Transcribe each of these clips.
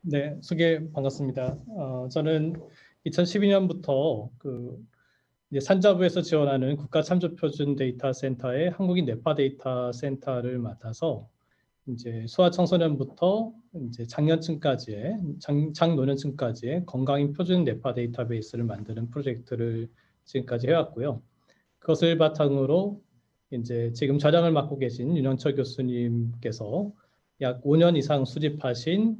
네, 소개 반갑습니다. 저는 2012년부터 이제 산자부에서 지원하는 국가참조표준 데이터센터의 한국인 뇌파 데이터 센터를 맡아서 이제 소아청소년부터 이제 장노년층까지의 건강인 표준 뇌파 데이터베이스를 만드는 프로젝트를 지금까지 해왔고요. 그것을 바탕으로 이제 지금 좌장을 맡고 계신 윤영철 교수님께서 약 5년 이상 수집하신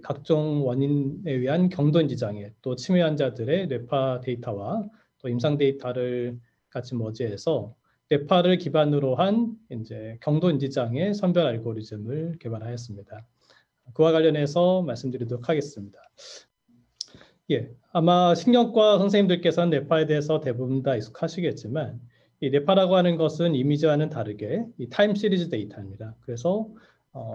각종 원인에 의한 경도인지 장애, 또 치매 환자들의 뇌파 데이터와 또 임상 데이터를 같이 머지해서 뇌파를 기반으로 한 이제 경도인지 장애 선별 알고리즘을 개발하였습니다. 그와 관련해서 말씀드리도록 하겠습니다. 아마 신경과 선생님들께서는 뇌파에 대해서 대부분 다 익숙하시겠지만 이 뇌파라고 하는 것은 이미지와는 다르게 이 타임 시리즈 데이터입니다. 그래서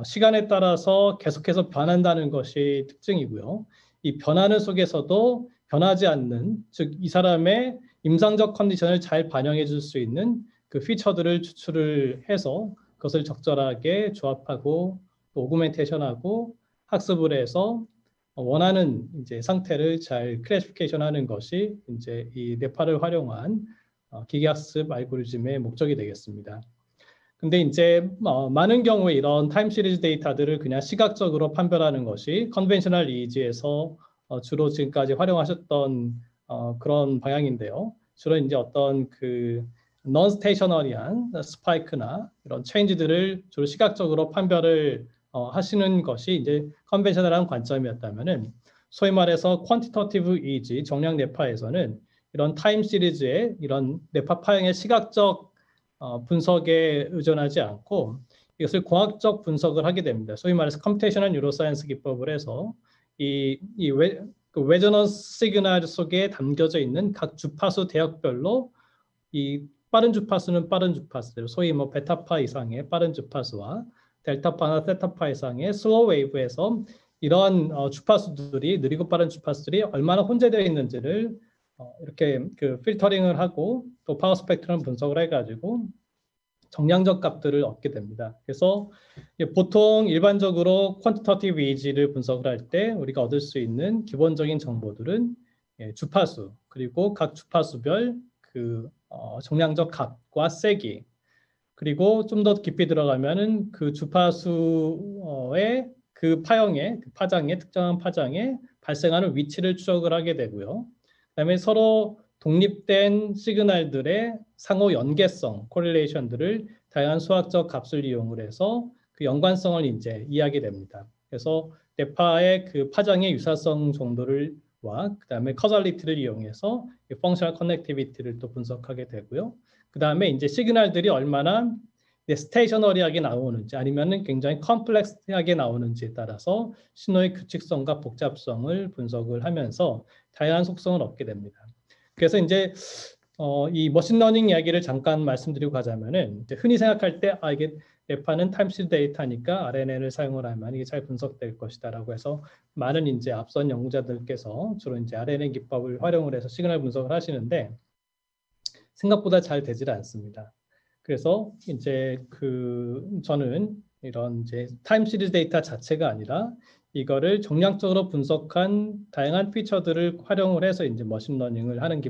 시간에 따라서 계속해서 변한다는 것이 특징이고요. 이 변화는 속에서도 변하지 않는, 즉 이 사람의 임상적 컨디션을 잘 반영해 줄 수 있는 그 피처들을 추출을 해서 그것을 적절하게 조합하고 또 오그멘테이션하고 학습을 해서 원하는 이제 상태를 잘 클래시피케이션하는 것이 이제 이 뇌파를 활용한 기계학습 알고리즘의 목적이 되겠습니다. 근데 이제 많은 경우에 이런 타임 시리즈 데이터들을 그냥 시각적으로 판별하는 것이 컨벤셔널 이미지에서 주로 지금까지 활용하셨던 그런 방향인데요. 주로 이제 어떤 그 non-stationary한 스파이크나 이런 체인지들을 주로 시각적으로 판별을 하시는 것이 이제 컨벤셔널한 관점이었다면은 소위 말해서 퀀티터티브 이미지 정량 뇌파에서는 이런 타임 시리즈의 이런 뇌파 파형의 시각적 분석에 의존하지 않고 이것을 공학적 분석을 하게 됩니다. 소위 말해서 컴퓨테이셔널 뉴로사이언스 기법을 해서 레저넌스 시그널 속에 담겨져 있는 각 주파수 대역별로 이 빠른 주파수는 빠른 주파수대로 소위 뭐 베타파 이상의 빠른 주파수와 델타파나 세타파 이상의 슬로우 웨이브에서 이러한 주파수들이 느리고 빠른 주파수들이 얼마나 혼재되어 있는지를 이렇게 그 필터링을 하고 또 파워 스펙트럼 분석을 해가지고 정량적 값들을 얻게 됩니다. 그래서 보통 일반적으로 퀀티터티브 이미지를 분석을 할 때 우리가 얻을 수 있는 기본적인 정보들은 주파수 그리고 각 주파수별 그 정량적 값과 세기 그리고 좀 더 깊이 들어가면은 그 주파수의 그 파형의 그 파장의 특정한 파장에 발생하는 위치를 추적을 하게 되고요. 그다음에 서로 독립된 시그널들의 상호 연계성, 코릴레이션들을 다양한 수학적 값을 이용을 해서 그 연관성을 이제 이해하게 됩니다. 그래서 뇌파의 그 파장의 유사성 정도를와 그다음에 커널리티를 이용해서 펑셔널 커넥티비티를 또 분석하게 되고요. 그다음에 이제 시그널들이 얼마나 스테이셔너리하게 나오는지 아니면은 굉장히 컴플렉스하게 나오는지에 따라서 신호의 규칙성과 복잡성을 분석을 하면서 다양한 속성을 얻게 됩니다. 그래서 이제 이 머신러닝 이야기를 잠깐 말씀드리고 가자면은 이제 흔히 생각할 때 이게 뇌파는 타임시리즈 데이터니까 RNN을 사용을 하면 이게 잘 분석될 것이다라고 해서 많은 이제 앞선 연구자들께서 주로 이제 RNN 기법을 활용을 해서 시그널 분석을 하시는데 생각보다 잘 되질 않습니다. 그래서 이제 저는 이런 이제 타임 시리즈 데이터 자체가 아니라 이거를 정량적으로 분석한 다양한 피처들을 활용을 해서 이제 머신러닝을 하는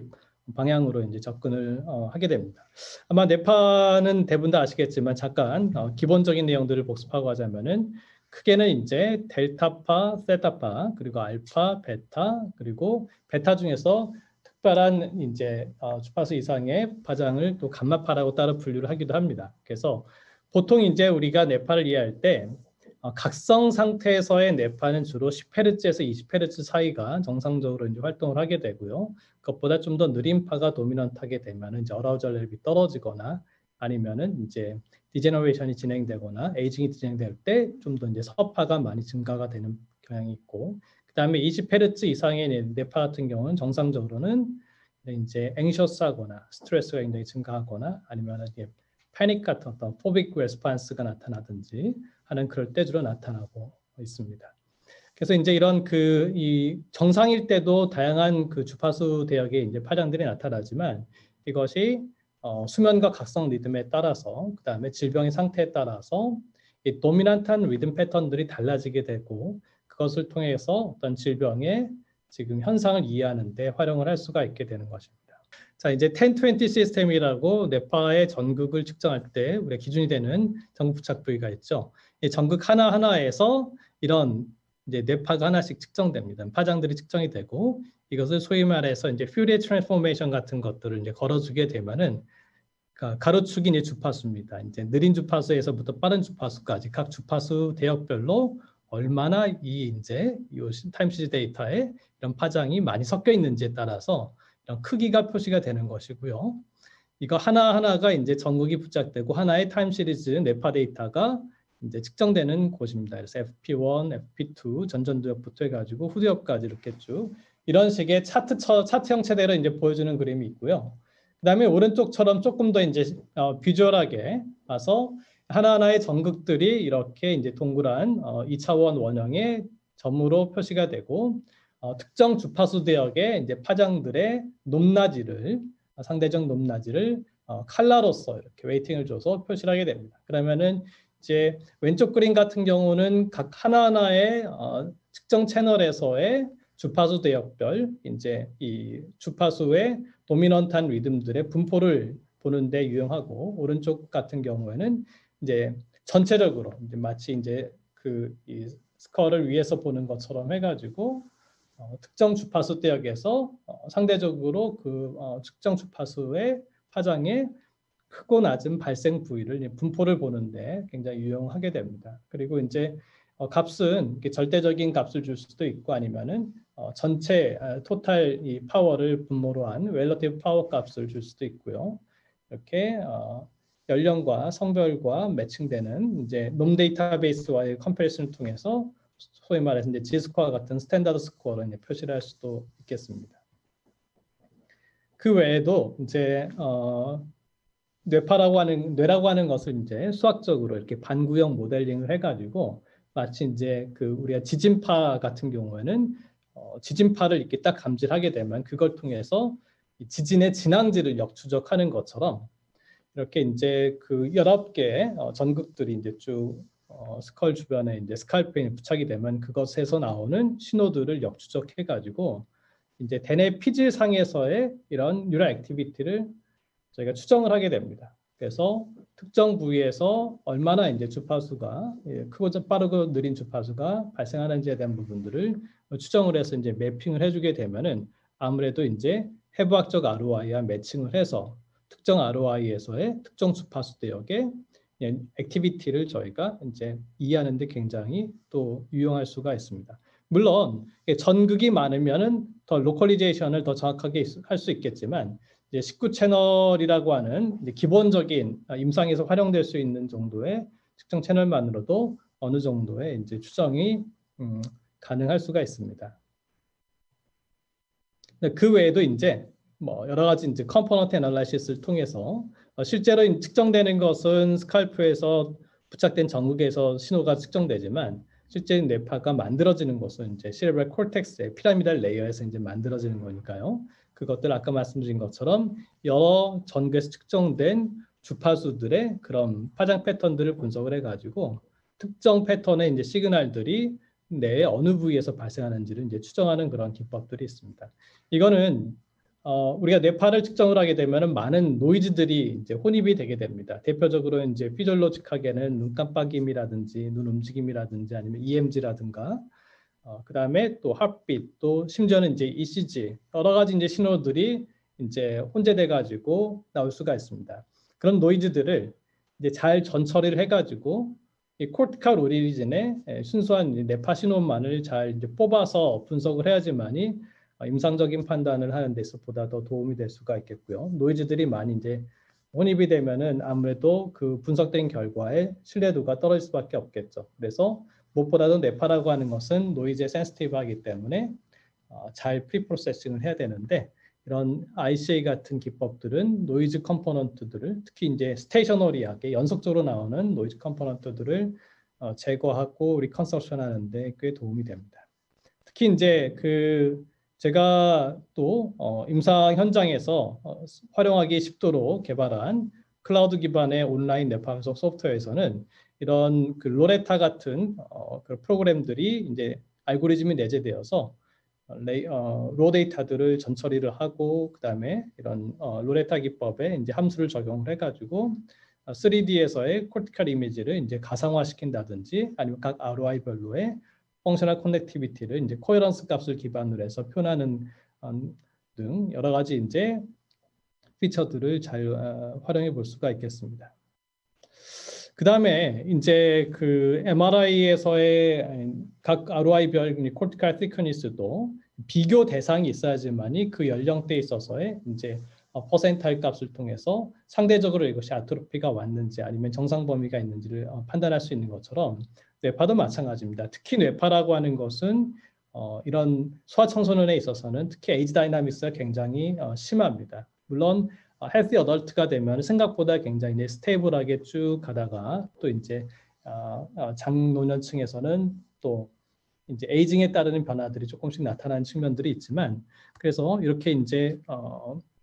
방향으로 이제 접근을 하게 됩니다. 아마 뇌파는 대부분 다 아시겠지만 잠깐 기본적인 내용들을 복습하고 하자면은 크게는 이제 델타파, 세타파, 그리고 알파, 베타, 그리고 베타 중에서 특별한 이제 주파수 이상의 파장을 또 감마파라고 따로 분류를 하기도 합니다. 그래서 보통 이제 우리가 뇌파를 이해할 때 각성 상태에서의 뇌파는 주로 10Hz에서 20Hz 사이가 정상적으로 이제 활동을 하게 되고요. 그것보다 좀 더 느린 파가 도미넌트하게 되면 이제 어라우절 레벨이 떨어지거나 아니면은 이제 디제너레이션이 진행되거나 에이징이 진행될 때 좀 더 이제 서파가 많이 증가가 되는 경향이 있고 그다음에 20Hz 이상의 뇌파 같은 경우는 정상적으로는 이제 앵셔스하거나 스트레스가 굉장히 증가하거나 아니면 패닉 같은 어떤 포빅 레스판스가 나타나든지 하는 그럴 때 주로 나타나고 있습니다. 그래서 이제 이런 이 정상일 때도 다양한 그 주파수 대역의 이제 파장들이 나타나지만 이것이 수면과 각성 리듬에 따라서 그다음에 질병의 상태에 따라서 이 도미넌트한 리듬 패턴들이 달라지게 되고 그것을 통해서 어떤 질병의 지금 현상을 이해하는 데 활용을 할 수가 있게 되는 것입니다. 자, 이제 1020 시스템이라고 뇌파의 전극을 측정할 때 우리가 기준이 되는 전극 부착 부위가 있죠. 이 전극 하나하나에서 이런 이제 뇌파가 하나씩 측정됩니다. 파장들이 측정이 되고 이것을 소위 말해서 이제 퓨리에 트랜스포메이션 같은 것들을 이제 걸어주게 되면은 가로축이 이제 주파수입니다. 이제 느린 주파수에서부터 빠른 주파수까지 각 주파수 대역별로 얼마나 이 타임 시리즈 데이터에 이런 파장이 많이 섞여 있는지에 따라서 이런 크기가 표시가 되는 것이고요. 이거 하나하나가 이제 전극이 부착되고 하나의 타임 시리즈 뇌파 데이터가 이제 측정되는 곳입니다. 그래서 FP1, FP2 전전두엽부터 해가지고 후두엽까지 이렇게 쭉 이런 식의 차트 형체대로 이제 보여주는 그림이 있고요. 그다음에 오른쪽처럼 조금 더 이제 비주얼하게 봐서 하나하나의 전극들이 이렇게 이제 동그란 2차원 원형의 점으로 표시가 되고 특정 주파수 대역의 이제 파장들의 높낮이를 상대적 높낮이를 칼라로서 이렇게 웨이팅을 줘서 표시를 하게 됩니다. 그러면은 이제 왼쪽 그림 같은 경우는 각 하나하나의 측정 채널에서의 주파수 대역별 이제 이 주파수의 도미넌트한 리듬들의 분포를 보는데 유용하고 오른쪽 같은 경우에는 이제 전체적으로 이제 마치 이제 이 스컬을 위에서 보는 것처럼 해가지고 특정 주파수 대역에서 상대적으로 특정 주파수의 파장의 크고 낮은 발생 부위를 분포를 보는데 굉장히 유용하게 됩니다. 그리고 이제 값은 절대적인 값을 줄 수도 있고 아니면은 전체 토탈 이 파워를 분모로 한 렐러티브 파워 값을 줄 수도 있고요. 이렇게 연령과 성별과 매칭되는 이제 놈 데이터베이스와의 컴패리슨을 통해서 소위 말해서 이제 G스코어 같은 스탠다드 스코어로 이제 표시를 할 수도 있겠습니다. 그 외에도 이제 뇌라고 하는 것을 이제 수학적으로 이렇게 반구형 모델링을 해가지고 마치 이제 우리가 지진파 같은 경우에는 지진파를 이렇게 딱 감지하게 되면 그걸 통해서 지진의 진앙지를 역추적하는 것처럼 이렇게 이제 여러 개의 전극들이 이제 쭉 스컬 주변에 이제 스칼프에 부착이 되면 그것에서 나오는 신호들을 역추적해가지고 이제 대뇌 피질 상에서의 이런 뉴럴 액티비티를 저희가 추정을 하게 됩니다. 그래서 특정 부위에서 얼마나 이제 주파수가 크고 빠르고 느린 주파수가 발생하는지에 대한 부분들을 추정을 해서 이제 매핑을 해주게 되면은 아무래도 이제 해부학적 ROI와 매칭을 해서 특정 ROI에서의 특정 주파수 대역의 액티비티를 저희가 이제 이해하는 데 굉장히 또 유용할 수가 있습니다. 물론 전극이 많으면은 더 로컬리제이션을 더 정확하게 할 수 있겠지만 이제 19채널이라고 하는 이제 기본적인 임상에서 활용될 수 있는 정도의 측정 채널만으로도 어느 정도의 이제 추정이 가능할 수가 있습니다. 그 외에도 이제 뭐 여러 가지 이제 컴포넌트 애널라이시스를 통해서 실제로 측정되는 것은 스칼프에서 부착된 전극에서 신호가 측정되지만 실제 뇌파가 만들어지는 것은 이제 시레브럴 콜텍스의 피라미달 레이어에서 이제 만들어지는 거니까요. 그것들 아까 말씀드린 것처럼 여러 전극에서 측정된 주파수들의 그런 파장 패턴들을 분석을 해가지고 특정 패턴의 이제 시그널들이 뇌의 어느 부위에서 발생하는지를 이제 추정하는 그런 기법들이 있습니다. 이거는 우리가 뇌파를 측정을 하게 되면 많은 노이즈들이 이제 혼입이 되게 됩니다. 대표적으로 이제 피졸로직하게는 눈 깜빡임이라든지 눈 움직임이라든지 아니면 EMG라든가 그다음에 또 핫빛 또 심지어는 이제 ECG 여러 가지 이제 신호들이 이제 혼재돼 가지고 나올 수가 있습니다. 그런 노이즈들을 이제 잘 전처리를 해가지고 이 코르티칼 오리진의 순수한 뇌파 신호만을 잘 이제 뽑아서 분석을 해야지만이 임상적인 판단을 하는 데서 보다 더 도움이 될 수가 있겠고요. 노이즈들이 많이 이제 혼입이 되면은 아무래도 그 분석된 결과의 신뢰도가 떨어질 수밖에 없겠죠. 그래서 무엇보다도 뇌파라고 하는 것은 노이즈에 센시티브하기 때문에 잘 프리프로세싱을 해야 되는데 이런 ICA 같은 기법들은 노이즈 컴포넌트들을 특히 이제 스테이셔너리하게 연속적으로 나오는 노이즈 컴포넌트들을 제거하고 리컨스트럭션 하는데 꽤 도움이 됩니다. 특히 이제 제가 또 임상 현장에서 활용하기 쉽도록 개발한 클라우드 기반의 온라인 뇌파 분석 소프트웨어에서는 이런 로레타 같은 그 프로그램들이 이제 알고리즘이 내재되어서 로 데이터들을 전처리를 하고 그다음에 이런 로레타 기법에 이제 함수를 적용을 해가지고 3D에서의 코티컬 이미지를 이제 가상화시킨다든지 아니면 각 ROI별로의 펑셔널 커넥티비티를 이제 코헤런스 값을 기반으로 해서 표현하는 등 여러 가지 이제 피처들을 잘 활용해 볼 수가 있겠습니다. 그 다음에 이제 그 MRI에서의 각 ROI별 코티컬 thickness도 비교 대상이 있어야지만이 그 연령대에 있어서의 이제 퍼센타일 값을 통해서 상대적으로 이것이 아트로피가 왔는지 아니면 정상 범위가 있는지를 판단할 수 있는 것처럼 뇌파도 마찬가지입니다. 특히 뇌파라고 하는 것은 이런 소아청소년에 있어서는 특히 에이지 다이나믹스가 굉장히 심합니다. 물론 헬시 어덜트가 되면 생각보다 굉장히 스테이블하게 쭉 가다가 또 이제 장노년층에서는 또 이제 에이징에 따르는 변화들이 조금씩 나타나는 측면들이 있지만 그래서 이렇게 이제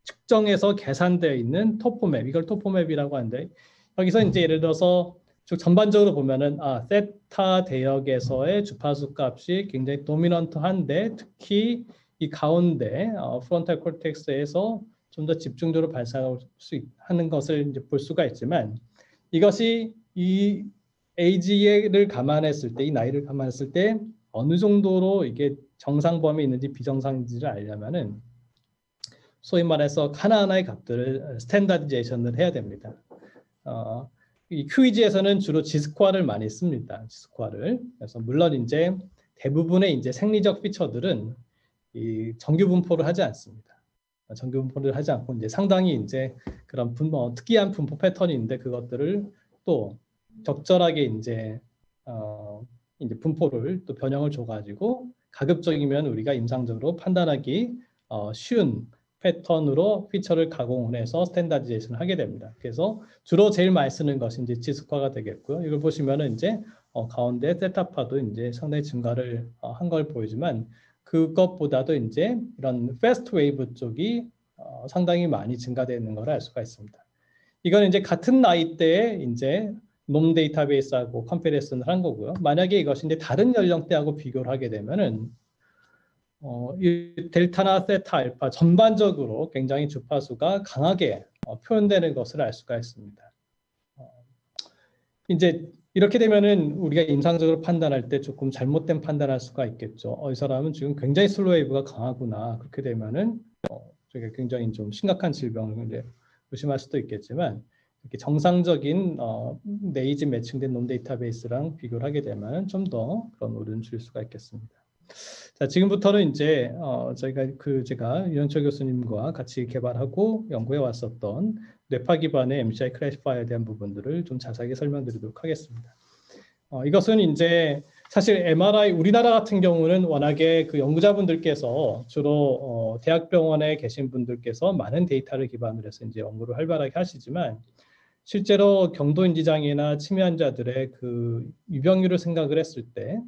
측정해서 계산되어 있는 토포맵, 이걸 토포맵이라고 하는데 여기서 이제 예를 들어서 전반적으로 보면은 세타 대역에서의 주파수 값이 굉장히 도미넌트한데 특히 이 가운데 프론탈 콜텍스에서 좀 더 집중적으로 발생할 수 하는 것을 이제 볼 수가 있지만 이것이 이 에이지를 감안했을 때, 이 나이를 감안했을 때 어느 정도로 이게 정상 범위에 있는지 비정상인지를 알려면은 소위 말해서 하나하나의 값들을 스탠다디제이션을 해야 됩니다. 이 QEG에서는 주로 지스코어를 많이 씁니다. 지스코어를. 그래서 물론 이제 대부분의 이제 생리적 피처들은 이 정규 분포를 하지 않습니다. 정규 분포를 하지 않고 이제 상당히 이제 그런 특이한 분포 패턴이 있는데 그것들을 또 적절하게 이제 분포를 또 변형을 줘가지고 가급적이면 우리가 임상적으로 판단하기 쉬운 패턴으로 피처를 가공을 해서 스탠다디제이션을 하게 됩니다. 그래서 주로 제일 많이 쓰는 것이 이제 지스코어가 되겠고요. 이걸 보시면은 이제 가운데 세타파도 이제 상당히 증가를 한 걸 보이지만 그것보다도 이제 이런 패스트 웨이브 쪽이 상당히 많이 증가되는 걸 알 수가 있습니다. 이건 이제 같은 나이대에 이제 놈 데이터베이스하고 컴패리슨을 한 거고요. 만약에 이것이 이제 다른 연령대하고 비교를 하게 되면은 이 델타나 세타, 알파 전반적으로 굉장히 주파수가 강하게 표현되는 것을 알 수가 있습니다. 이제 이렇게 되면은 우리가 임상적으로 판단할 때 조금 잘못된 판단할 수가 있겠죠. 이 사람은 지금 굉장히 슬로우 웨이브가 강하구나. 그렇게 되면은 저게 굉장히 좀 심각한 질병을 이제 의심할 수도 있겠지만 이렇게 정상적인 네이지 매칭된 놈 데이터베이스랑 비교를 하게 되면 좀 더 그런 오류를 줄 수가 있겠습니다. 자, 지금부터는 이제 저희가 제가 유현철 교수님과 같이 개발하고 연구해 왔었던 뇌파 기반의 MCI 클래시파이어에 대한 부분들을 좀 자세하게 설명드리도록 하겠습니다. 이것은 이제 사실 MRI 우리나라 같은 경우는 워낙에 그 연구자분들께서 주로 대학병원에 계신 분들께서 많은 데이터를 기반으로 해서 이제 연구를 활발하게 하시지만 실제로 경도인지 장애나 치매 환자들의 그 유병률을 생각을 했을 때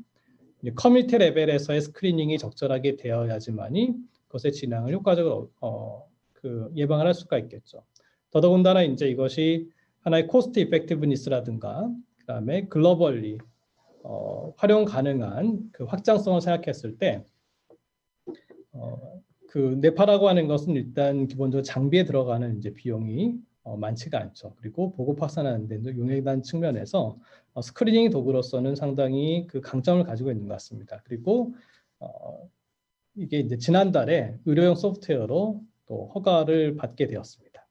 커뮤니티 레벨에서의 스크리닝이 적절하게 되어야지만이 그것의 진행을 효과적으로 예방을 할 수가 있겠죠. 더더군다나 이제 이것이 하나의 코스트 이펙티브니스라든가 그다음에 글로벌리 활용 가능한 그 확장성을 생각했을 때 그 뇌파라고 하는 것은 일단 기본적으로 장비에 들어가는 이제 비용이 많지가 않죠. 그리고 보급 확산하는 데 용이한 측면에서 스크리닝 도구로서는 상당히 그 강점을 가지고 있는 것 같습니다. 그리고 이게 이제 지난달에 의료용 소프트웨어로 또 허가를 받게 되었습니다.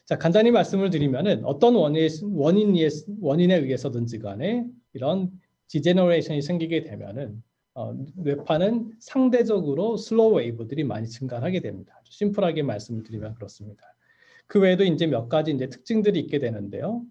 자, 간단히 말씀을 드리면은 어떤 원인에 의해서든지 간에 이런 디제너레이션이 생기게 되면은 뇌파는 상대적으로 슬로우 웨이브들이 많이 증가하게 됩니다. 심플하게 말씀을 드리면 그렇습니다. 그 외에도 이제 몇 가지 이제 특징들이 있게 되는데요.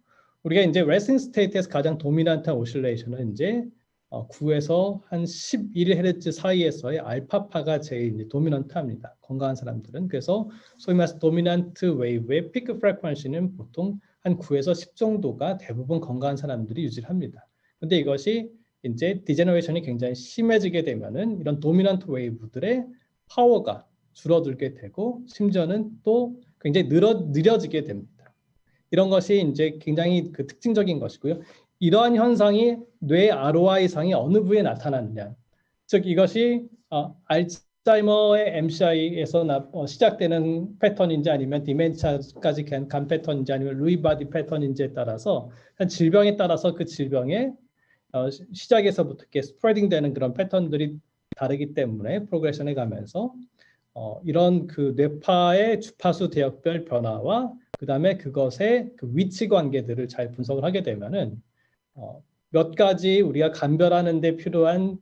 우리가 이제 레스팅 스테이트에서 가장 도미넌트한 오실레이션은 이제 9에서 한 11Hz 사이에서의 알파파가 제일 이제 도미넌트합니다. 건강한 사람들은. 그래서 소위 말해서 도미넌트 웨이브의 피크 프리퀀시는 보통 한 9에서 10 정도가 대부분 건강한 사람들이 유지를 합니다. 그런데 이것이 이제 디제너레이션이 굉장히 심해지게 되면은 이런 도미넌트 웨이브들의 파워가 줄어들게 되고 심지어는 또 굉장히 느려지게 됩니다. 이런 것이 이제 굉장히 그 특징적인 것이고요. 이러한 현상이 뇌 ROI상이 어느 부위에 나타나느냐. 즉 이것이 알츠하이머의 MCI에서 시작되는 패턴인지 아니면 디멘치아까지 간 패턴인지 아니면 루이 바디 패턴인지에 따라서 한 질병에 따라서 그 질병의 시작에서부터 이렇게 스프레딩 되는 그런 패턴들이 다르기 때문에 프로그레션에 가면서 이런 그 뇌파의 주파수 대역별 변화와 그 다음에 그것의 그 위치 관계들을 잘 분석을 하게 되면은 몇 가지 우리가 감별하는 데 필요한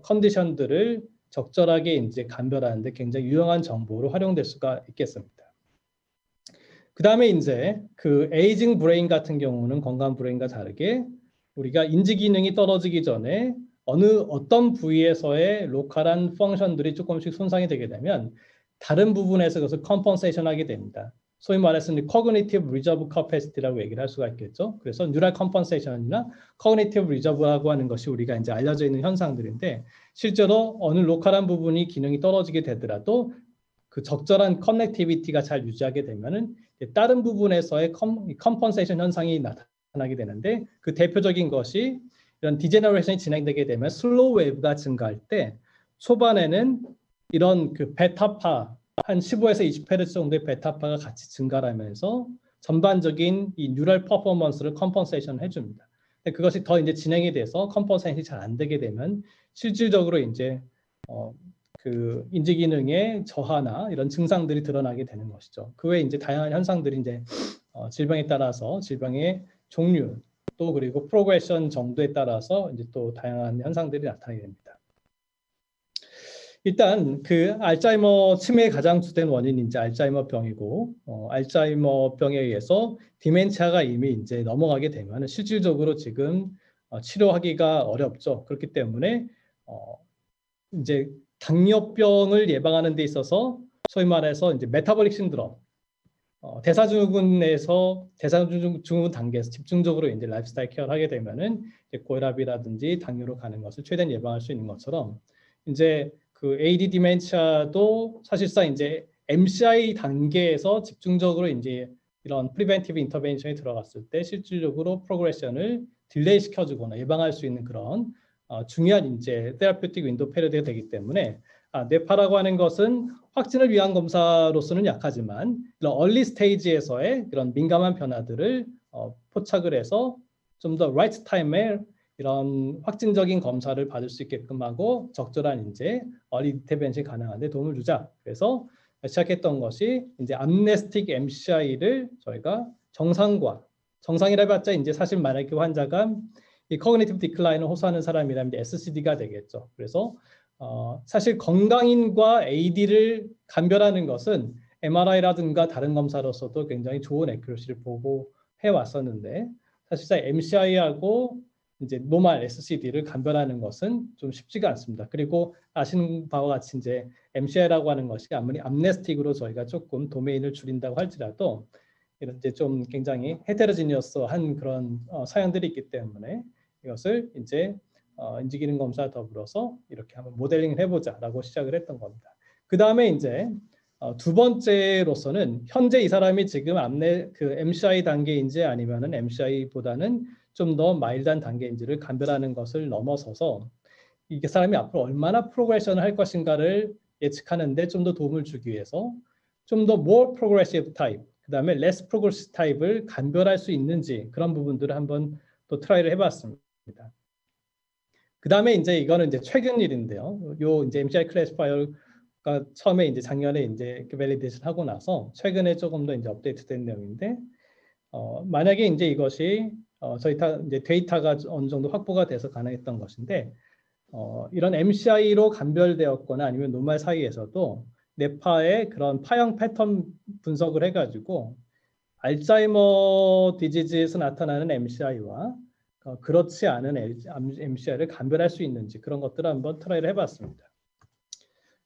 컨디션들을 적절하게 이제 감별하는 데 굉장히 유용한 정보로 활용될 수가 있겠습니다. 그 다음에 이제 그 에이징 브레인 같은 경우는 건강 브레인과 다르게 우리가 인지 기능이 떨어지기 전에 어떤 부위에서의 로컬한 펑션들이 조금씩 손상이 되게 되면 다른 부분에서 그것을 컴펀세이션 하게 됩니다. 소위 말해서 cognitive reserve capacity라고 얘기를 할 수가 있겠죠. 그래서 neural compensation이나 cognitive reserve라고 하는 것이 우리가 이제 알려져 있는 현상들인데 실제로 어느 로컬한 부분이 기능이 떨어지게 되더라도 그 적절한 커넥티비티가 잘 유지하게 되면은 다른 부분에서의 컴펀세이션 현상이 나타나게 되는데 그 대표적인 것이 이런 디제너레이션이 진행되게 되면 슬로우 웨이브가 증가할 때 초반에는 이런 그 베타파 한 15에서 20Hz 정도의 베타파가 같이 증가하면서 전반적인 이 뉴럴 퍼포먼스를 컴펀세이션 해줍니다. 근데 그것이 더 이제 진행이 돼서 컴펀세이션이 잘 안 되게 되면 실질적으로 이제 그 인지 기능의 저하나 이런 증상들이 드러나게 되는 것이죠. 그 외에 이제 다양한 현상들이 이제 질병에 따라서 질병의 종류 또 그리고 프로그레션 정도에 따라서 이제 또 다양한 현상들이 나타나게 됩니다. 일단 그 알츠하이머 치매의 가장 주된 원인이 이제 알츠하이머 병이고 알츠하이머 병에 의해서 디멘치아가 이미 이제 넘어가게 되면 실질적으로 지금 치료하기가 어렵죠. 그렇기 때문에 이제 당뇨병을 예방하는 데 있어서 소위 말해서 이제 메타볼릭 신드롬 대사증후군에서 대사증후군 단계에서 집중적으로 이제 라이프스타일 케어를 하게 되면은 이제 고혈압이라든지 당뇨로 가는 것을 최대한 예방할 수 있는 것처럼 이제 그 AD 디멘치아도 사실상 이제 MCI 단계에서 집중적으로 이제 이런 프리벤티브 인터벤션에 들어갔을 때 실질적으로 프로그레션을 딜레이 시켜주거나 예방할 수 있는 그런 중요한 이제 테라피우틱 윈도우 페리드가 되기 때문에 뇌파라고 하는 것은 확진을 위한 검사로서는 약하지만 이런 얼리 스테이지에서의 그런 민감한 변화들을 포착을 해서 좀 더 라이트 타임에 이런 확진적인 검사를 받을 수 있게끔 하고 적절한 이제 얼리 인터벤션이 가능한데 도움을 주자. 그래서 시작했던 것이 이제 암네스틱 MCI를 저희가 정상이라 해봤자 이제 사실 만약에 그 환자가 이 커그니티브 디클라인을 호소하는 사람이라면 SCD가 되겠죠. 그래서 사실 건강인과 AD를 감별하는 것은 MRI라든가 다른 검사로서도 굉장히 좋은 애큐러시를 보고해 왔었는데 사실상 MCI하고 이제 노멀 SCD를 감별하는 것은 좀 쉽지가 않습니다. 그리고 아시는 바와 같이 이제 MCI라고 하는 것이 아무리 암네스틱으로 저희가 조금 도메인을 줄인다고 할지라도 이런 이제 좀 굉장히 헤테로지니어스한 그런 사양들이 있기 때문에 이것을 이제 인지기능 검사 더불어서 이렇게 한번 모델링을 해보자라고 시작을 했던 겁니다. 그 다음에 이제 두 번째로서는 현재 이 사람이 지금 그 MCI 단계인지 아니면은 MCI보다는 좀 더 마일드한 단계인지를 감별하는 것을 넘어서서 이 사람이 앞으로 얼마나 프로그레션을 할 것인가를 예측하는 데 좀 더 도움을 주기 위해서 좀 더 more progressive type, 그 다음에 less progressive type을 감별할 수 있는지 그런 부분들을 한번 또 트라이를 해봤습니다. 그 다음에 이제 이거는 이제 최근 일인데요. 요 이제 MCI 클래시파이어가 처음에 이제 작년에 이제 밸리데이션 하고 나서 최근에 조금 더 이제 업데이트된 내용인데 만약에 이제 이것이 저희 이제 데이터가 어느 정도 확보가 돼서 가능했던 것인데 이런 MCI로 감별되었거나 아니면 노말 사이에서도 뇌파의 그런 파형 패턴 분석을 해가지고 알츠하이머 디지즈에서 나타나는 MCI와 그렇지 않은 MCI를 감별할 수 있는지 그런 것들을 한번 트라이를 해봤습니다.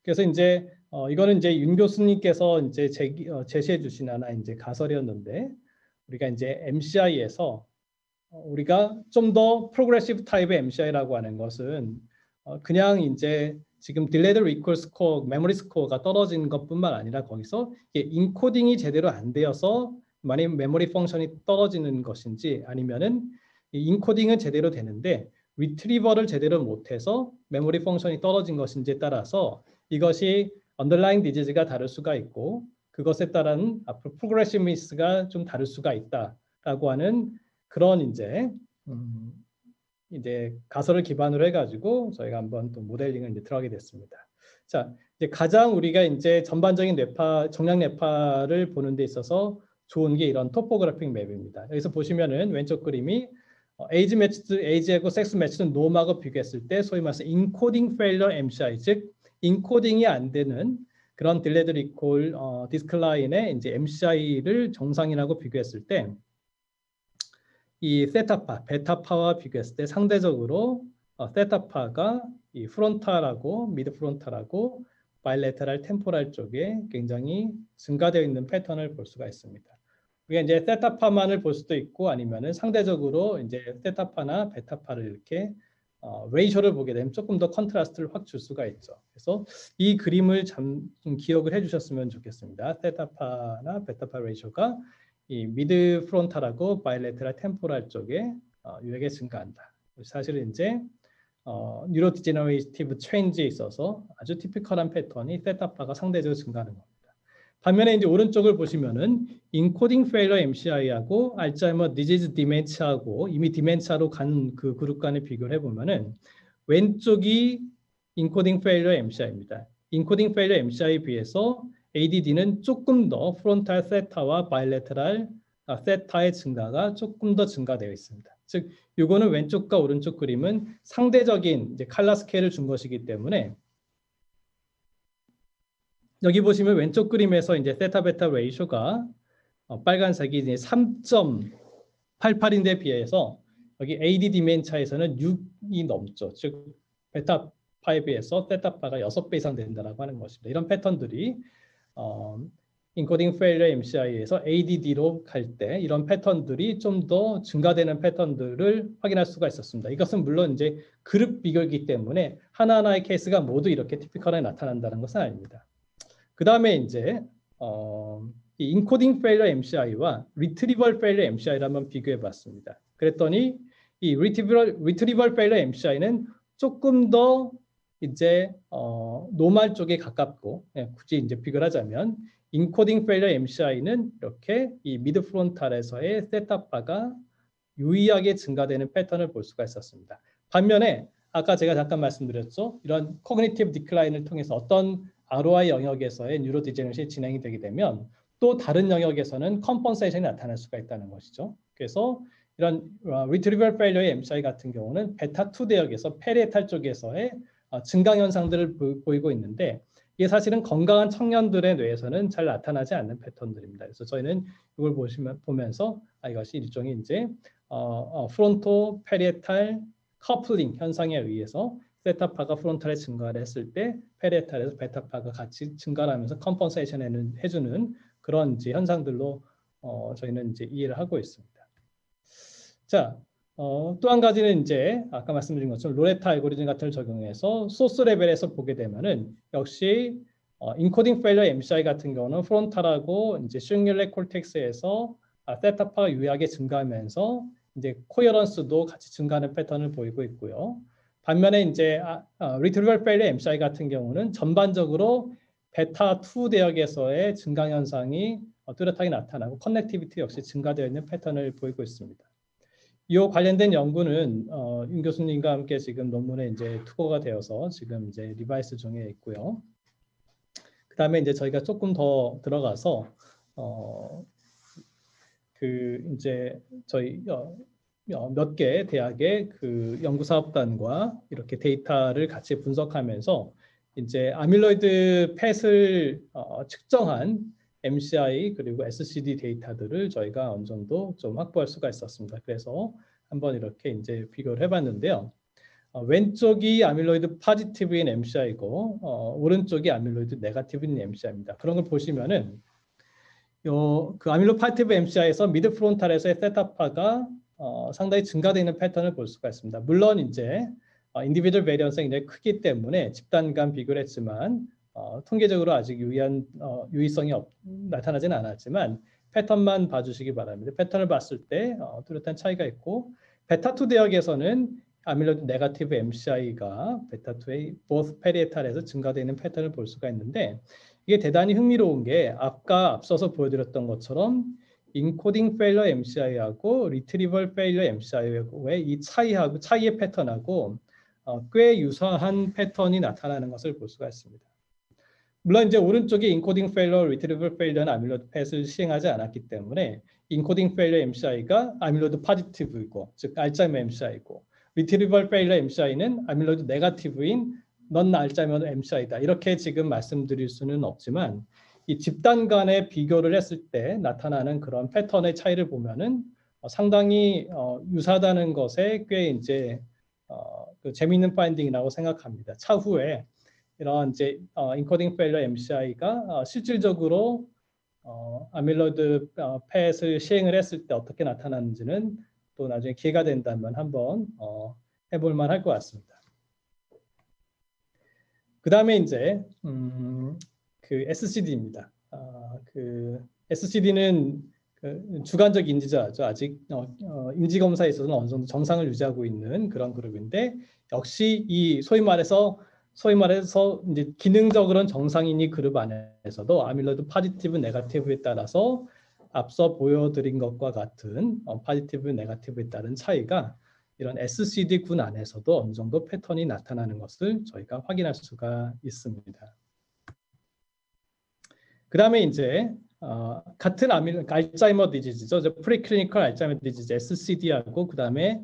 그래서 이제 이거는 이제 윤 교수님께서 이제 제시해 주신 하나 이제 가설이었는데 우리가 이제 MCI에서 우리가 좀 더 프로그레시브 타입의 MCI라고 하는 것은 그냥 이제 지금 딜레이드 리콜 스코어, 메모리 스코어가 떨어진 것뿐만 아니라 거기서 인코딩이 제대로 안 되어서 만약 메모리 펑션이 떨어지는 것인지 아니면은 이 인코딩은 제대로 되는데 리트리버를 제대로 못해서 메모리 펑션이 떨어진 것인지에 따라서 이것이 언더라잉 디지즈가 다를 수가 있고 그것에 따른 앞으로 프로그레시브 미스가 좀 다를 수가 있다라고 하는 그런 이제 가설을 기반으로 해가지고 저희가 한번 또 모델링을 이제 들어가게 됐습니다. 자, 이제 가장 우리가 이제 전반적인 뇌파, 정량 뇌파를 보는 데 있어서 좋은 게 이런 토포그래픽 맵입니다. 여기서 보시면은 왼쪽 그림이 에이지 매치드, 에이지하고 섹스 매치드 놈하고 비교했을 때 소위 말해서 인코딩 페일러 MCI, 즉 인코딩이 안 되는 그런 딜레이드 리콜 디스클라인의 이제 MCI를 정상인하고 비교했을 때 이 세타파, 베타파와 비교했을 때 상대적으로 세타파가 이 프론탈하고 미드 프론탈하고 바이레테랄 템포랄 쪽에 굉장히 증가되어 있는 패턴을 볼 수가 있습니다. 우리가 이제 세타파만을 볼 수도 있고 아니면은 상대적으로 이제 세타파나 베타파를 이렇게 레이쇼를 보게 되면 조금 더 컨트라스트를 확 줄 수가 있죠. 그래서 이 그림을 좀 기억을 해주셨으면 좋겠습니다. 세타파나 베타파 레이쇼가 이 미드 프론탈하고 바이레테랄 템포랄 쪽에 유하게 증가한다. 사실은 이제 뉴로 디제너레이티브 체인지에 있어서 아주 티피컬한 패턴이 세타파가 상대적으로 증가하는 겁니다. 반면에 이제 오른쪽을 보시면은 인코딩 페일러 MCI하고 알츠하이머 디지즈 디멘치아하고 이미 디멘치아로 간 그 그룹 간에 비교를 해보면은 왼쪽이 인코딩 페일러 MCI입니다. 인코딩 페일러 MCI에 비해서 ADD는 조금 더 프론탈 세타와 바이레테랄 세타의 증가가 조금 더 증가되어 있습니다. 즉, 이거는 왼쪽과 오른쪽 그림은 상대적인 이제 칼라 스케일을 준 것이기 때문에 여기 보시면 왼쪽 그림에서 이제 세타 베타 레이쇼가 빨간색이 이제 3.88인데 비해서 여기 AD 디멘차에서는 6이 넘죠. 즉 베타파에 비해서 세타파가 6배 이상 된다라고 하는 것입니다. 이런 패턴들이 인코딩 페일러 MCI에서 ADD로 갈 때 이런 패턴들이 좀 더 증가되는 패턴들을 확인할 수가 있었습니다. 이것은 물론 이제 그룹 비교이기 때문에 하나하나의 케이스가 모두 이렇게 티피컬하게 나타난다는 것은 아닙니다. 그 다음에 이제 이 인코딩 페일러 MCI와 리트리벌 페일러 MCI를 한번 비교해 봤습니다. 그랬더니 이 리트리벌 페일러 MCI는 조금 더 이제 노멀 쪽에 가깝고 굳이 이제 비교를 하자면 인코딩 페일러 MCI는 이렇게 이 미드 프론탈에서의 세타파가 유의하게 증가되는 패턴을 볼 수가 있었습니다. 반면에 아까 제가 잠깐 말씀드렸죠. 이런 코그니티브 디클라인을 통해서 어떤 ROI 영역에서의 뉴로 디제너레이션이 진행이 되게 되면 또 다른 영역에서는 컴펀세이션이 나타날 수가 있다는 것이죠. 그래서 이런 리트리벌 페일러의 MCI 같은 경우는 베타2 대역에서 페리에탈 쪽에서의 증강 현상들을 보이고 있는데 이게 사실은 건강한 청년들의 뇌에서는 잘 나타나지 않는 패턴들입니다. 그래서 저희는 이걸 보면서 이것이 일종의 이제 프론토 페리에탈 커플링 현상에 의해서 세타파가 프론탈에 증가를 했을 때 페리에탈에서 베타파가 같이 증가를 하면서 컴펀세이션 해주는 그런 이제 현상들로 저희는 이제 이해를 하고 있습니다. 자, 또 한 가지는 이제 아까 말씀드린 것처럼 로레타 알고리즘 같은 걸 적용해서 소스 레벨에서 보게 되면은 역시 인코딩 페일러 MCI 같은 경우는 프론탈하고 이제 싱귤레 콜텍스에서 세타파가 유의하게 증가하면서 이제 코어런스도 같이 증가하는 패턴을 보이고 있고요. 반면에 이제 리트리벌 페일러 MCI 같은 경우는 전반적으로 베타2 대역에서의 증강 현상이 뚜렷하게 나타나고 커넥티비티 역시 증가되어 있는 패턴을 보이고 있습니다. 이 관련된 연구는 윤 교수님과 함께 지금 논문에 이제 투고가 되어서 지금 이제 리바이스 중에 있고요. 그 다음에 이제 저희가 조금 더 들어가서 이제 저희 몇 개 대학의 그 연구사업단과 이렇게 데이터를 같이 분석하면서 이제 아밀로이드 펫을 측정한 MCI 그리고 SCD 데이터들을 저희가 어느 정도 좀 확보할 수가 있었습니다. 그래서 한번 이렇게 이제 비교를 해봤는데요. 왼쪽이 아밀로이드 포지티브인 MCI고 오른쪽이 아밀로이드 네거티브인 MCI입니다. 그런 걸 보시면은 그 아밀로이드 포지티브 MCI에서 미드 프론탈에서의 세타파가 상당히 증가되는 패턴을 볼 수가 있습니다. 물론 이제 인디비dual 베리언스가 굉장히 크기 때문에 집단 간 비교를 했지만 통계적으로 아직 유의성이 나타나지는 않았지만 패턴만 봐주시기 바랍니다. 패턴을 봤을 때 뚜렷한 차이가 있고 베타2 대역에서는 아밀로이드 네거티브 MCI가 베타2의 both 페리에탈에서 증가되는 패턴을 볼 수가 있는데 이게 대단히 흥미로운 게 아까 앞서서 보여드렸던 것처럼 인코딩 페일러 MCI하고 리트리벌 페일러 MCI의 이 차이의 패턴하고 꽤 유사한 패턴이 나타나는 것을 볼 수가 있습니다. 물론 이제 오른쪽에 인코딩 페일러, 리트리벌 페일러는 아밀로이드 펫을 시행하지 않았기 때문에 인코딩 페일러 MCI가 아밀로이드 포지티브이고 즉 알츠하이머 MCI고 리트리벌 페일러 MCI는 아밀로이드 네거티브인 넌 알츠하이머 MCI다. 이렇게 지금 말씀드릴 수는 없지만 이 집단 간의 비교를 했을 때 나타나는 그런 패턴의 차이를 보면은 상당히 유사하다는 것에 꽤 이제 그 재미있는 파인딩이라고 생각합니다. 차후에 이런 이제 인코딩 페일러 MCI가 실질적으로 아밀로이드 펫을 시행을 했을 때 어떻게 나타나는지는 또 나중에 기회가 된다면 한번 해볼 만할 것 같습니다. 그 다음에 이제 그 SCD입니다. 그 SCD는 그 주관적 인지자죠. 아직 인지 검사에 있어서는 어느 정도 정상을 유지하고 있는 그런 그룹인데 역시 이 소위 말해서 이제 기능적으로는 정상인 이 그룹 안에서도 아밀로이드 포지티브, 네거티브에 따라서 앞서 보여드린 것과 같은 포지티브, 네거티브에 따른 차이가 이런 SCD 군 안에서도 어느 정도 패턴이 나타나는 것을 저희가 확인할 수가 있습니다. 그 다음에 이제 같은 알츠하이머 디지즈죠. 프리클리니컬 알츠하이머 디지즈 SCD하고 그 다음에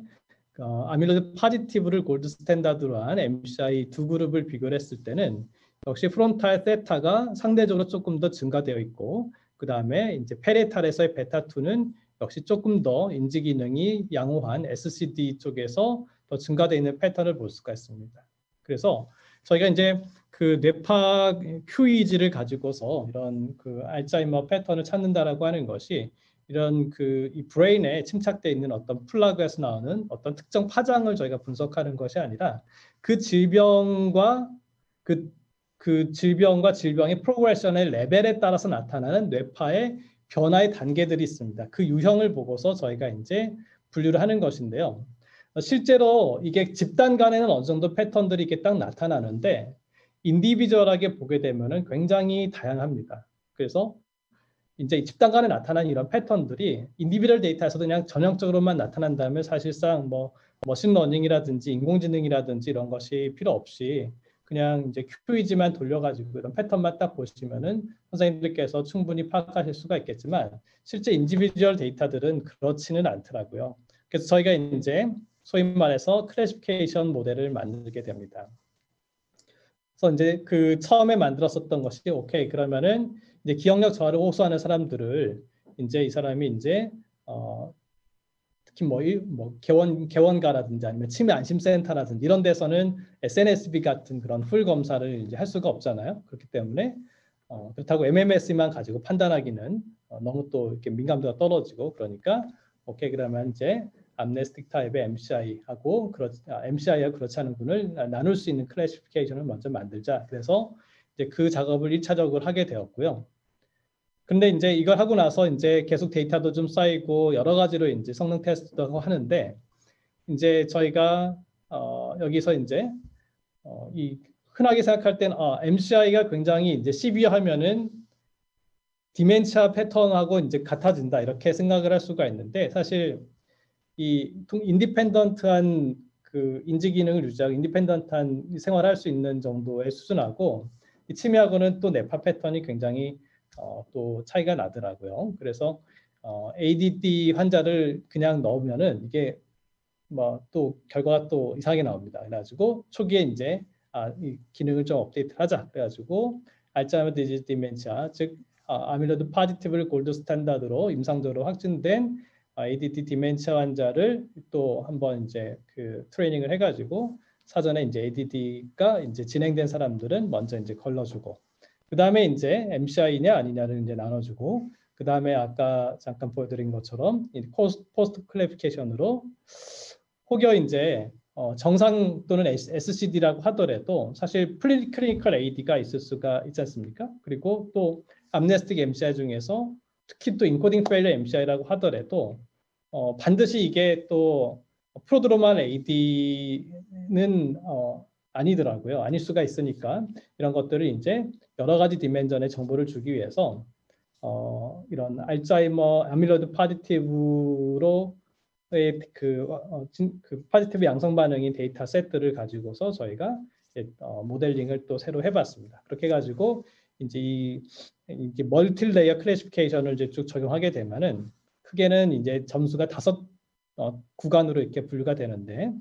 아밀로이드 포지티브를 골드 스탠다드로 한 MCI 두 그룹을 비교를 했을 때는 역시 프론탈 세타가 상대적으로 조금 더 증가되어 있고 그 다음에 이제 페리탈에서의 베타2는 역시 조금 더 인지 기능이 양호한 SCD 쪽에서 더 증가되어 있는 패턴을 볼 수가 있습니다. 그래서 저희가 이제 그 뇌파 QEEG를 가지고서 이런 그 알츠하이머 패턴을 찾는다라고 하는 것이 이런 그 이 브레인에 침착되어 있는 어떤 플러그에서 나오는 어떤 특정 파장을 저희가 분석하는 것이 아니라 그 질병과 질병의 프로그레션의 레벨에 따라서 나타나는 뇌파의 변화의 단계들이 있습니다. 그 유형을 보고서 저희가 이제 분류를 하는 것인데요. 실제로 이게 집단 간에는 어느 정도 패턴들이 이렇게 딱 나타나는데 인디비주얼하게 보게 되면은 굉장히 다양합니다. 그래서 이제 집단 간에 나타난 이런 패턴들이 인디비주얼 데이터에서도 그냥 전형적으로만 나타난다면 사실상 뭐 머신러닝이라든지 인공지능이라든지 이런 것이 필요 없이 그냥 이제 QEEG만 돌려가지고 이런 패턴만 딱 보시면은 선생님들께서 충분히 파악하실 수가 있겠지만 실제 인디비주얼 데이터들은 그렇지는 않더라고요. 그래서 저희가 이제 소위 말해서 클래시피케이션 모델을 만들게 됩니다. 그래서 이제 그 처음에 만들었었던 것이 오케이 그러면은 이제 기억력 저하를 호소하는 사람들을 이제 이 사람이 이제 특히 뭐 개원가라든지 아니면 치매 안심센터라든지 이런 데서는 SNSB 같은 그런 풀 검사를 이제 할 수가 없잖아요. 그렇기 때문에 그렇다고 MMS만 가지고 판단하기는 너무 또 이렇게 민감도가 떨어지고 그러니까 오케이 그러면 이제 암네스틱 타입의 MCI하고 MCI하고 그렇지 않은 군을 나눌 수 있는 클래시피케이션을 먼저 만들자. 그래서 이제 그 작업을 1차적으로 하게 되었고요. 근데 이제 이걸 하고 나서 이제 계속 데이터도 좀 쌓이고 여러 가지로 이제 성능 테스트도 하는데 이제 저희가 여기서 이제 이 흔하게 생각할 때는 MCI가 굉장히 이제 시비하면은 디멘치아 패턴하고 이제 같아진다 이렇게 생각을 할 수가 있는데 사실 이 인디펜던트한 그 인지 기능을 유지하고 인디펜던트한 생활을 할 수 있는 정도의 수준하고 이 치매하고는 또 뇌파 패턴이 굉장히 또 차이가 나더라고요. 그래서 ADD 환자를 그냥 넣으면은 이게 뭐 또 결과가 또 이상하게 나옵니다. 그래가지고 초기에 이제 이 기능을 좀 업데이트하자. 그래가지고 알츠하이머 디지즈 디멘치아 즉 아밀로이드 포지티브를 골드 스탠다드로 임상적으로 확진된 ADD 디멘치아 환자를 또 한번 이제 그 트레이닝을 해가지고 사전에 이제 ADD가 이제 진행된 사람들은 먼저 이제 걸러주고 그 다음에 이제 MCI냐 아니냐를 이제 나눠주고 그 다음에 아까 잠깐 보여드린 것처럼 포스트 클래리피케이션으로 혹여 이제 정상 또는 SCD라고 하더라도 사실 클리니컬 AD가 있을 수가 있지 않습니까? 그리고 또 암네스틱 MCI 중에서 특히 또 인코딩 페일러 MCI라고 하더라도 반드시 이게 또 프로드로말 AD는 아니더라고요. 아닐 수가 있으니까 이런 것들을 이제 여러 가지 디멘전의 정보를 주기 위해서 이런 알츠하이머 아밀로이드 파지티브로 그 파지티브 양성 반응인 데이터 셋들을 가지고서 저희가 모델링을 또 새로 해봤습니다. 그렇게 해가지고 이제 멀티 레이어 클래시피케이션을 이제 쭉 적용하게 되면은 크게는 이제 점수가 5 구간으로 이렇게 분류가 되는데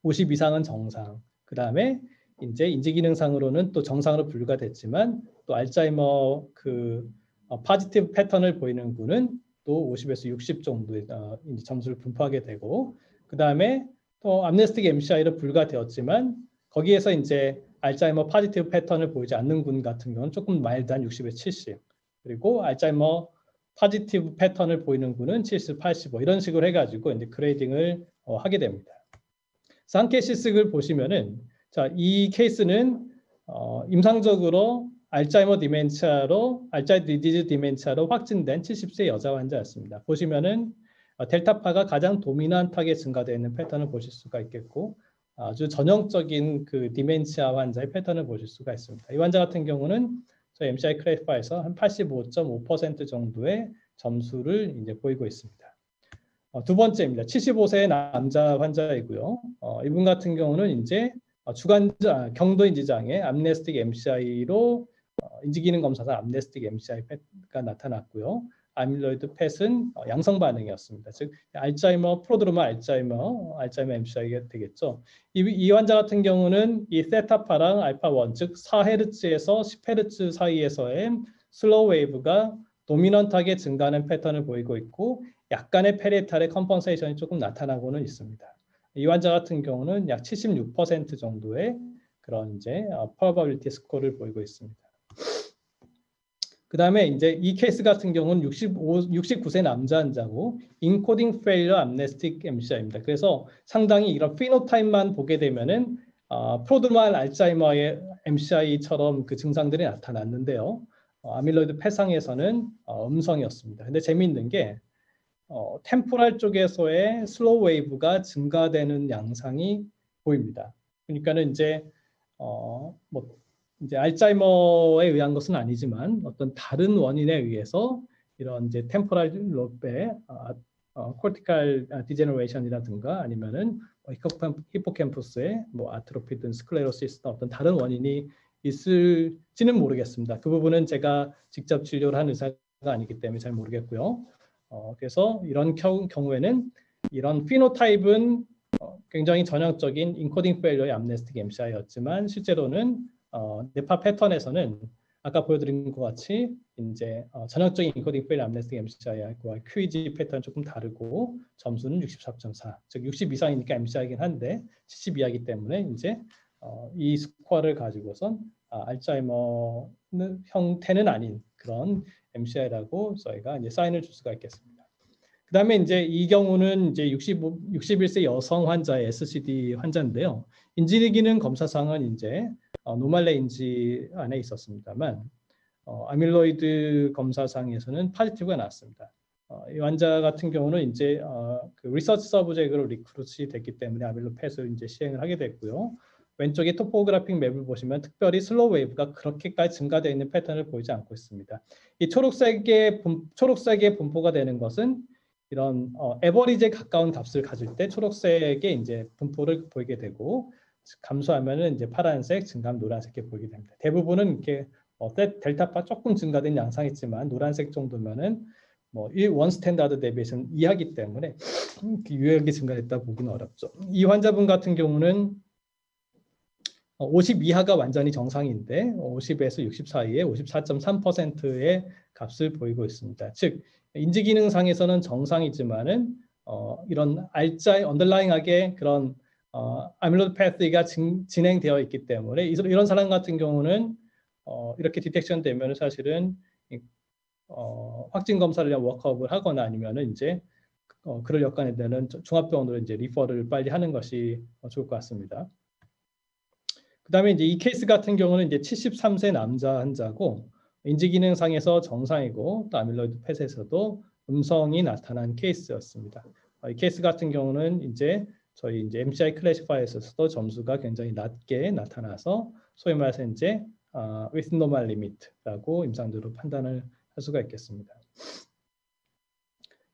50 이상은 정상. 그 다음에 이제 인지 기능상으로는 또 정상으로 분류가 됐지만 또 알츠하이머 파지티브 패턴을 보이는 분은 또 50에서 60 정도의 점수를 분포하게 되고 그 다음에 또 암네스틱 MCI로 분류가 되었지만 거기에서 이제 알츠하이머 파지티브 패턴을 보이지 않는 군 같은 경우는 조금 마일드한 60에서 70 그리고 알츠하이머 파지티브 패턴을 보이는 군은 70, 85 이런 식으로 해가지고 이제 그레이딩을 하게 됩니다. 한 케이스를 보시면은 자, 이 케이스는 임상적으로 알츠하이머 디지즈 디멘치아로 확진된 70세 여자 환자였습니다. 보시면은 델타파가 가장 도미넌트하게 증가되어 있는 패턴을 보실 수가 있겠고 아주 전형적인 그 디멘치아 환자의 패턴을 보실 수가 있습니다. 이 환자 같은 경우는 저희 MCI 클래시파에서 한 85.5% 정도의 점수를 이제 보이고 있습니다. 두 번째입니다. 75세 남자 환자이고요. 이분 같은 경우는 이제 경도 인지 장애 암네스틱 MCI로 인지기능 검사상 암네스틱 MCI가 나타났고요. 아밀로이드 펫은 양성 반응이었습니다. 즉 프로드로말 알츠하이머 MCI가 되겠죠. 이 환자 같은 경우는 이 세타파랑 알파1 즉 4Hz에서 10Hz 사이에서의 슬로우 웨이브가 도미넌트하게 증가하는 패턴을 보이고 있고 약간의 페리에탈의 컴펀세이션이 조금 나타나고는 있습니다. 이 환자 같은 경우는 약 76% 정도의 그런 이제 probability 스코어를 보이고 있습니다. 그 다음에 이제 이 케이스 같은 경우는 69세 남자 환자고 인코딩 페일러 암네스틱 MCI입니다. 그래서 상당히 이런 피노타입만 보게 되면은 프로드로말 알츠하이머의 MCI처럼 그 증상들이 나타났는데요. 아밀로이드 폐상에서는 음성이었습니다. 근데 재미있는 게 템포랄 쪽에서의 슬로우 웨이브가 증가되는 양상이 보입니다. 그러니까는 이제 이제 알츠하이머에 의한 것은 아니지만 어떤 다른 원인에 의해서 이런 이제 템포랄 롭의 코르티칼 디제너레이션이라든가 아니면은 히포캠퍼스의 아트로피든 스클레로시스나 어떤 다른 원인이 있을지는 모르겠습니다. 그 부분은 제가 직접 진료를 한 의사가 아니기 때문에 잘 모르겠고요. 그래서 이런 경우에는 이런 피노타입은 굉장히 전형적인 인코딩 페일러의 암네스틱 MCI였지만 실제로는 뇌파 패턴에서는 아까 보여드린 것 같이 이제 전형적인 인코딩 페일러 암네스틱 MCI와 QEG 패턴 조금 다르고 점수는 64.4, 즉 60 이상이니까 MCI이긴 한데 70 이하이기 때문에 이제 이 스코어를 가지고선 알츠하이머 형태는 아닌 그런 MCI라고 저희가 이제 사인을 줄 수가 있겠습니다. 그 다음에 이제 이 경우는 이제 61세 여성 환자의 SCD 환자인데요. 인지기능 검사상은 이제 노말 레인지 안에 있었습니다만 아밀로이드 검사상에서는 파지티브가 나왔습니다. 이 환자 같은 경우는 이제 그 리서치 서브젝트로 리크루트이 됐기 때문에 아밀로 펫을 이제 시행을 하게 됐고요. 왼쪽에 토포그래픽 맵을 보시면 특별히 슬로우 웨이브가 그렇게까지 증가되어 있는 패턴을 보이지 않고 있습니다. 이 초록색의 분포가 되는 것은 이런 에버리지에 가까운 값을 가질 때 초록색의 이제 분포를 보이게 되고 감소하면은 이제 파란색, 증가하면 노란색이 보이게 됩니다. 대부분은 이렇게 델타파 조금 증가된 양상이지만 노란색 정도면은 원 스탠다드 데비에이션 이하기 때문에 유효하게 증가했다 보기는 어렵죠. 이 환자분 같은 경우는 50 이하가 완전히 정상인데 50에서 60 사이에 54.3%의 값을 보이고 있습니다. 즉 인지기능상에서는 정상이지만은 이런 언더라잉하게 그런 아밀로이드 패스가 진행되어 있기 때문에 이런 사람 같은 경우는 이렇게 디텍션 되면 사실은 확진 검사를 위한 워크업을 하거나 아니면은 이제 그럴 여건에 되는 종합병원으로 이제 리퍼를 빨리 하는 것이 좋을 것 같습니다. 그다음에 이제 이 케이스 같은 경우는 이제 73세 남자 환자고 인지기능상에서 정상이고 또 아밀로이드 펫에서도 음성이 나타난 케이스였습니다. 이 케이스 같은 경우는 이제 저희 이제 MCI 클래시파이어에서도 점수가 굉장히 낮게 나타나서 소위 말해서 이제 with normal limit라고 임상적으로 판단을 할 수가 있겠습니다.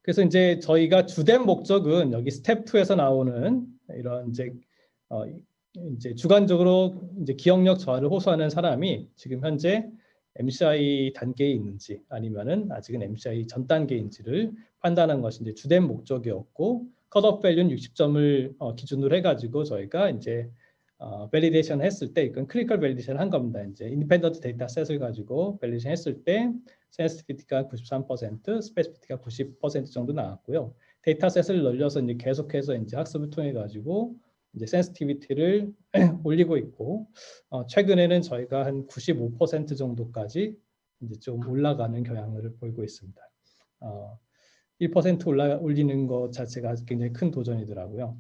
그래서 이제 저희가 주된 목적은 여기 스텝 2에서 나오는 이런 이제 주관적으로 이제 기억력 저하를 호소하는 사람이 지금 현재 MCI 단계에 있는지 아니면은 아직은 MCI 전 단계인지를 판단하는 것이 이제 주된 목적이었고 컷오프 밸류는 60점을 기준으로 해가지고 저희가 이제 밸리데이션 했을 때 이건 크리티컬 밸리데이션 한 겁니다. 이제 인디펜던트 데이터셋을 가지고 밸리데이션 했을 때 센시티비티가 93%, 스페시피티가 90% 정도 나왔고요. 데이터셋을 늘려서 이제 계속해서 이제 학습을 통해 가지고 이제 센시티비티를 올리고 있고 최근에는 저희가 한 95% 정도까지 이제 좀 올라가는 경향을 보이고 있습니다. 1% 올리는 것 자체가 굉장히 큰 도전이더라고요.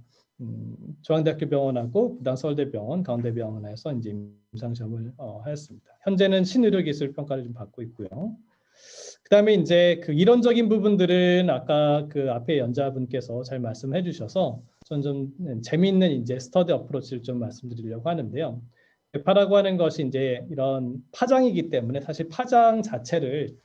중앙대학교 병원하고 부당 서울대병원, 강원대병원에서 이제 임상시험을 하였습니다. 현재는 신의료기술 평가를 좀 받고 있고요. 그다음에 이제 그 이론적인 부분들은 아까 그 앞에 연자분께서 잘 말씀해 주셔서 저는 좀 재미있는 이제 스터디 어프로치를 좀 말씀드리려고 하는데요. 뇌파라고 하는 것이 이제 이런 파장이기 때문에 사실 파장 자체를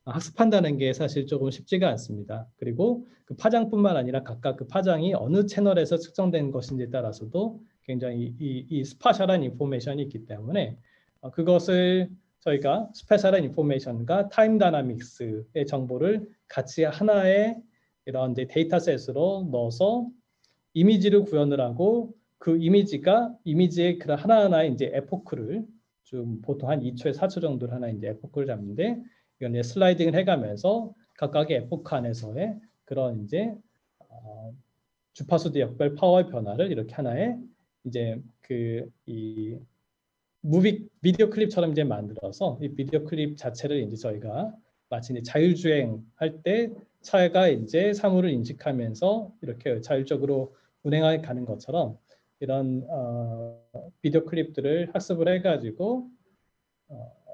학습한다는 게 사실 조금 쉽지가 않습니다. 그리고 그 파장뿐만 아니라 각각 그 파장이 어느 채널에서 측정된 것인지에 따라서도 굉장히 이 스파셜한 인포메이션이 있기 때문에 그것을 저희가 스페셜한 인포메이션과 타임 다이나믹스의 정보를 같이 하나의 이런 데이터셋으로 넣어서 이미지를 구현을 하고 그 이미지의 그 하나하나의 이제 에포크를 좀 보통 한 2초에 4초 정도를 하나 이제 에포크를 잡는데 이건 이제 슬라이딩을 해가면서 각각의 에포크 안에서의 그런 이제 주파수 대역별 파워의 변화를 이렇게 하나의 이제 이 비디오 클립처럼 이제 만들어서 이 비디오 클립 자체를 이제 저희가 마치 이제 자율주행 할 때 차가 이제 사물을 인식하면서 이렇게 자율적으로 운행해 가는 것처럼 이런 비디오 클립들을 학습을 해가지고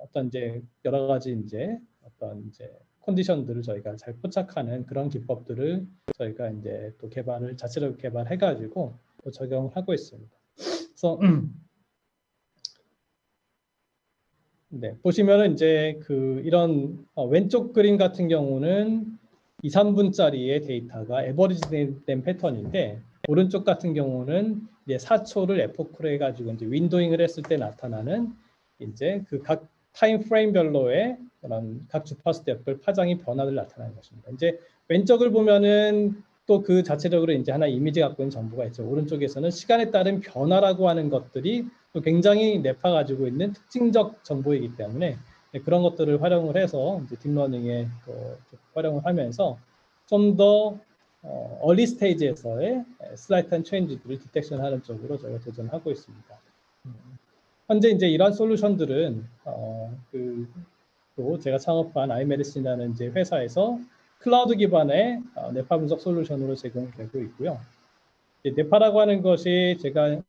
어떤 이제 여러 가지 이제 어떤 이제 컨디션들을 저희가 잘 포착하는 그런 기법들을 저희가 이제 또 자체적으로 개발해가지고 또 적용을 하고 있습니다. 그래서 네, 보시면은 이제 이런 왼쪽 그림 같은 경우는 2, 3분짜리의 데이터가 에버리지된 패턴인데 오른쪽 같은 경우는 이제 4초를 에포크로 해가지고 이제 윈도잉을 했을 때 나타나는 이제 그 각 타임 프레임별로의 그런 각 주파수 대역별 파장이 변화를 나타나는 것입니다. 이제 왼쪽을 보면은 또 그 자체적으로 이제 하나 이미지 갖고 있는 정보가 있죠. 오른쪽에서는 시간에 따른 변화라고 하는 것들이 또 굉장히 뇌파 가지고 있는 특징적 정보이기 때문에 그런 것들을 활용을 해서 이제 딥러닝에 활용을 하면서 좀 더 얼리 스테이지에서의 슬라이트한 체인지들을 디텍션하는 쪽으로 저희가 도전하고 있습니다. 현재 이제 이러한 솔루션들은 또 제가 창업한 아이메디슨이라는 이제 회사에서 클라우드 기반의 뇌파 분석 솔루션으로 제공되고 있고요. 뇌파라고 하는 것이 제가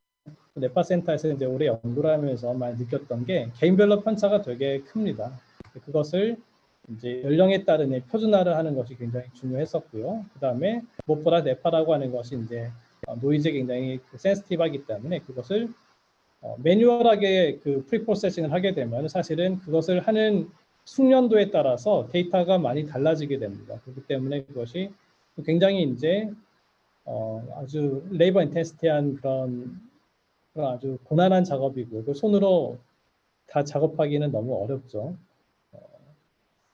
뇌파 센터에서 이제 오래 연구를 하면서 많이 느꼈던 게 개인별로 편차가 되게 큽니다. 그것을 이제 연령에 따른 표준화를 하는 것이 굉장히 중요했었고요. 그 다음에 무엇보다 뇌파라고 하는 것이 이제 노이즈에 굉장히 센시티브하기 때문에 그것을 매뉴얼하게 프리프로세싱을 하게 되면 사실은 그것을 하는 숙련도에 따라서 데이터가 많이 달라지게 됩니다. 그렇기 때문에 그것이 굉장히 이제 아주 레이버 인텐시티한 그런 아주 고난한 작업이고 그 손으로 다 작업하기는 너무 어렵죠.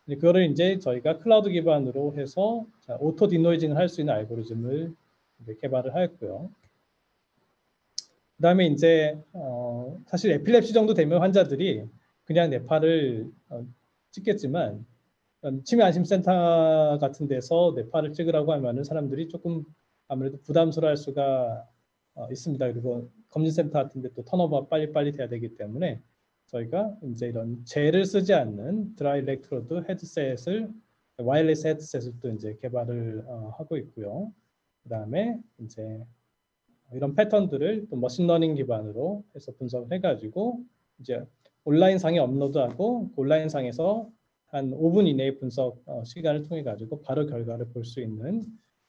그거를 이제 저희가 클라우드 기반으로 해서 오토 디노이징을 할 수 있는 알고리즘을 개발을 하였고요. 그다음에 이제 사실 에필랩시 정도 되면 환자들이 그냥 뇌파를 찍겠지만 치매 안심센터 같은 데서 뇌파를 찍으라고 하면은 사람들이 조금 아무래도 부담스러워할 수가 있습니다. 그리고 검진센터 같은 데 또 턴오버가 빨리빨리 돼야 되기 때문에 저희가 이제 이런 젤을 쓰지 않는 드라이 일렉트로드 헤드셋을 와이어리스 헤드셋을 또 이제 개발을 하고 있고요. 그다음에 이제 이런 패턴들을 또 머신러닝 기반으로 해서 분석을 해가지고 이제 온라인상에 업로드하고 온라인상에서 한 5분 이내의 분석 시간을 통해 가지고 바로 결과를 볼 수 있는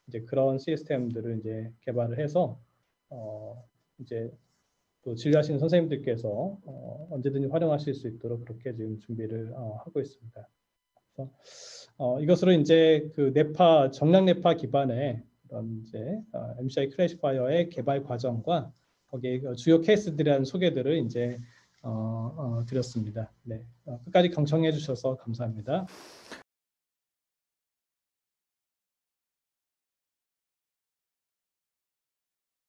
이제 그런 시스템들을 이제 개발을 해서 이제 또 진료하시는 선생님들께서 언제든지 활용하실 수 있도록 그렇게 지금 준비를 하고 있습니다. 그래서 이것으로 이제 그 뇌파 정량 뇌파 기반의 그런 이제 MCI 클래시파이어의 개발 과정과 거기에 주요 케이스들에 대한 소개들을 이제 드렸습니다. 네, 끝까지 경청해 주셔서 감사합니다.